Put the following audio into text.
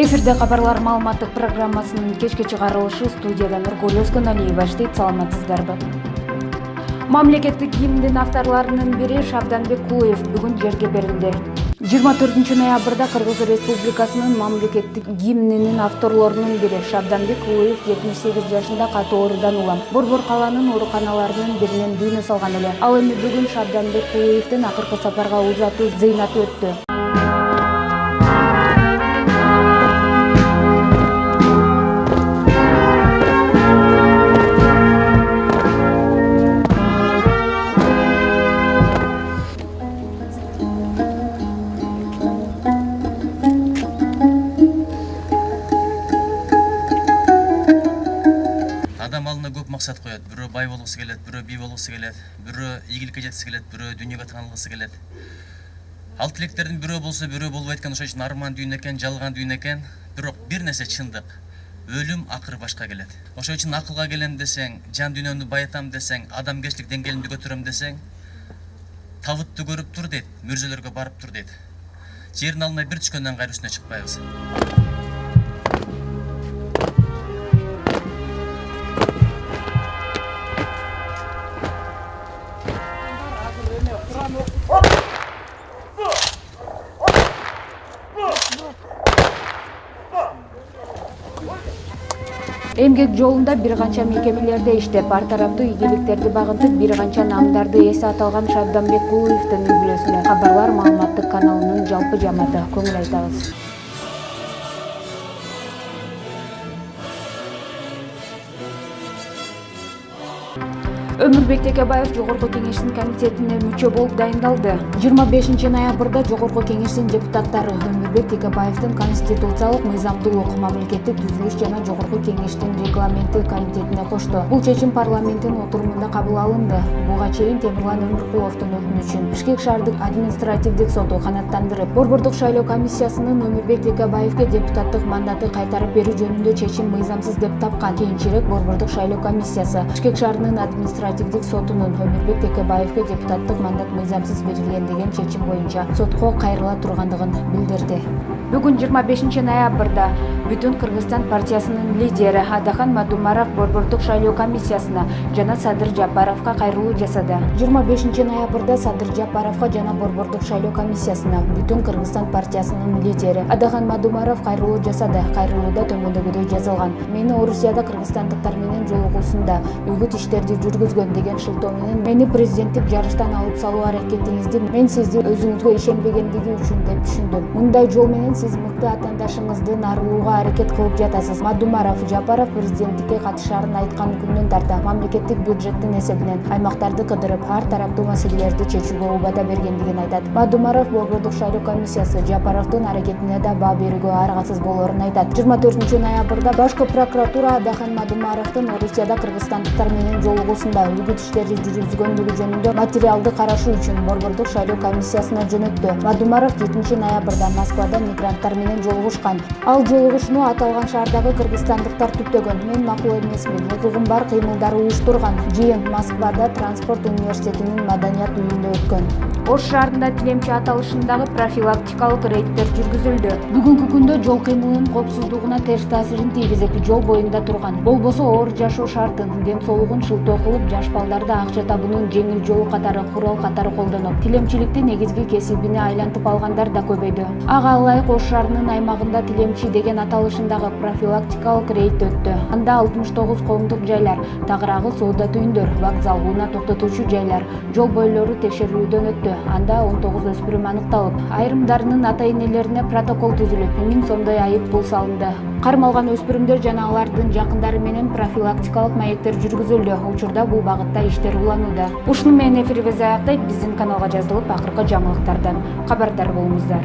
Эфирде кабарлар маалыматтык программасынын кечки чыгарылышы студияда Нургүл Өзкөналиева иштейт. Саламатсыздарбы? Мамлекеттик гимндин авторлорунун бири Шабданбек Кулуев бүгүн жерге берилди. 24 ноябрда Кыргыз Республикасынын мамлекеттик гимнинин авторлорунун бири Шабданбек Кулуев 78 жашында катуу оорудан улам. Борбор каланын ооруканаларынын биринен дүйнө салган эле. Ал эми бүгүн Шабданбек Кулуевдин акыркы сапарга узатуу зыйнаты өттү. Адам алдына көп максат коет. Бирөө бай болгусу келет, бирөө бий болгусу келет, бирөө ийгиликке жеткиси келет, бирөө дүйнөгө таанылгысы келет. Ал тилектердин бирөө болсо, бирөө болбойт экен. Ошон үчүн арман дүйнө экен, жалган дүйнө экен. Бирок бир нерсе чындык. Өлүм акыры башка келет. Ошон үчүн акылга келем десең, жан дүйнөмдү байытам десең, адамгерчилик деңгээлимди көтөрөм десең, табытты көрүп тур дейт, мүрзөлөргө барып тур дейт. Жердин алдына бир түшкөндөн кайра үстүнө чыкпайбыз. Эмгек жолунда бир канча мекемелерде иштеп, ар тараптуу ийгиликтерди багынтып, бир канча наамдарды эсе аталган Шабданбек Кулуевдин үй бүлөсүнө кабарлар маалыматтык каналынын жалпы жамааты көңүл айтабыз. Өмүрбек Текебаев Жогорку Кеңештин комитетине мүчө болуп дайындалды. 25 ноябрда Жогорку Кеңештин депутаттары Өмүрбек Текебаевдин конституциялык мыйзамдуулук, мамлекеттик түзүлүш жана Жогорку Кеңештин регламенти комитетине кошту. Бул чечим парламенттин отурумунда кабыл алынды. Буга чейин Темирлан Өмүркуловдун өтүнүчүн Бишкек шаардык административдик соту канааттандырып, Борбордук шайлоо комиссиясынын Өмүрбек Текебаевге депутаттык мандаты кайтарып берүү жөнүндө чечим мыйзамсыз деп тапкан. Кийинчерээк Борбордук шайлоо комиссиясы Бишкек шаарынын административдик сотунун Өмүрбек Текебаевге депутаттык мандат мыйзамсыз берилген деген чечим боюнча сотко кайрыла тургандыгын билдирди. Бүгүн 25 ноябрда Бүтүн Кыргызстан партиясынын лидери Адахан Мадумаров Борбордук шайлоо комиссиясына жана Садыр Жапаровго кайрылуу жасады. 25 ноябрда Садыр Жапаровго жана Борбордук шайлоо комиссиясына Бүтүн Кыргызстан партиясынын лидери Адахан Мадумаров кайрылуу жасады. Кайрылууда төмөндөгүдөй жазылган: мени Орусияда кыргызстандыктар менен жолугуусунда үгүт иштерди жүргүзгөн деген шылтоо менен мени президенттик жарыштан алып салуу аракетиңизди мен сизди өзүңүзгө ишенбегендиги үчүн деп түшүндүм. Мындай жол менен сиз мыкты атаандашыңызды арылууга аракет кылып жатасыз. Мадумаров Жапаров президенттикке катышаарын айткан күндөн тарта мамлекеттик бюджеттин эсебинен аймактарды кыдырып, ар тараптуу маселелерди чечүүгө убада бергендигин айтат. Мадумаров Борбордук шайлоо комиссиясы Жапаровдун аракетине да баа берүүгө аргасыз болоорун айтат. 24 ноябрда башкы прокуратура Адахан Мадумаровдун Орусияда кыргызстандыктар менен жолугуусунда үгүт иштерди жүргүзгөндүгү жөнүндө материалды карашуу үчүн Борбордук шайлоо комиссиясына жөнөттү. Мадумаров 7 ноябрда Москвада мигранттар менен жолугушкан. Ал жолугушууну аталган шаардагы кыргызстандыктар түптөгөн. Мен макул эмесмин, укугум бар кыймылдар уюштурган. Жыйын Москвада Транспорт университетинин маданият үйүндө өткөн. Ош шаарында тилемчи аталышындагы профилактикалык рейдтер жүргүзүлдү. Бүгүнкү күндө жол кыймылынын коопсуздугуна терс таасирин тийгизип, жол боюнда турган, болбосо оор жашоо шартын, ден соолугун шылтоо кылып, жаш балдарды акча табуунун жеңил жолу катары курал катары колдонуп, тилемчиликти негизги кесибине айлантып алгандар да көбөйдү. Ага ылайык Ош шаарынын аймагында тилемчи деген аталышындагы профилактикалык рейд өттү. Анда 69 коомдук жайлар, тагыраагы соода түйүндөр, вокзал, унаа токтотуучу жайлар, жол бойлору текшерүүдөн өттү. Анда 19 өспүрүм аныкталып, айрымдарынын ата-энелерине протокол түзүлүп, 1000 сомдой айып пул салынды. Кармалган өспүрүмдөр жана алардын жакындары менен профилактикалык маектер жүргүзүлдү. Учурда бул багытта иштер уланууда. Ушуну менен эфирибиз аяктайт. Биздин каналга жазылып, акыркы жаңылыктардан кабардар болуңуздар.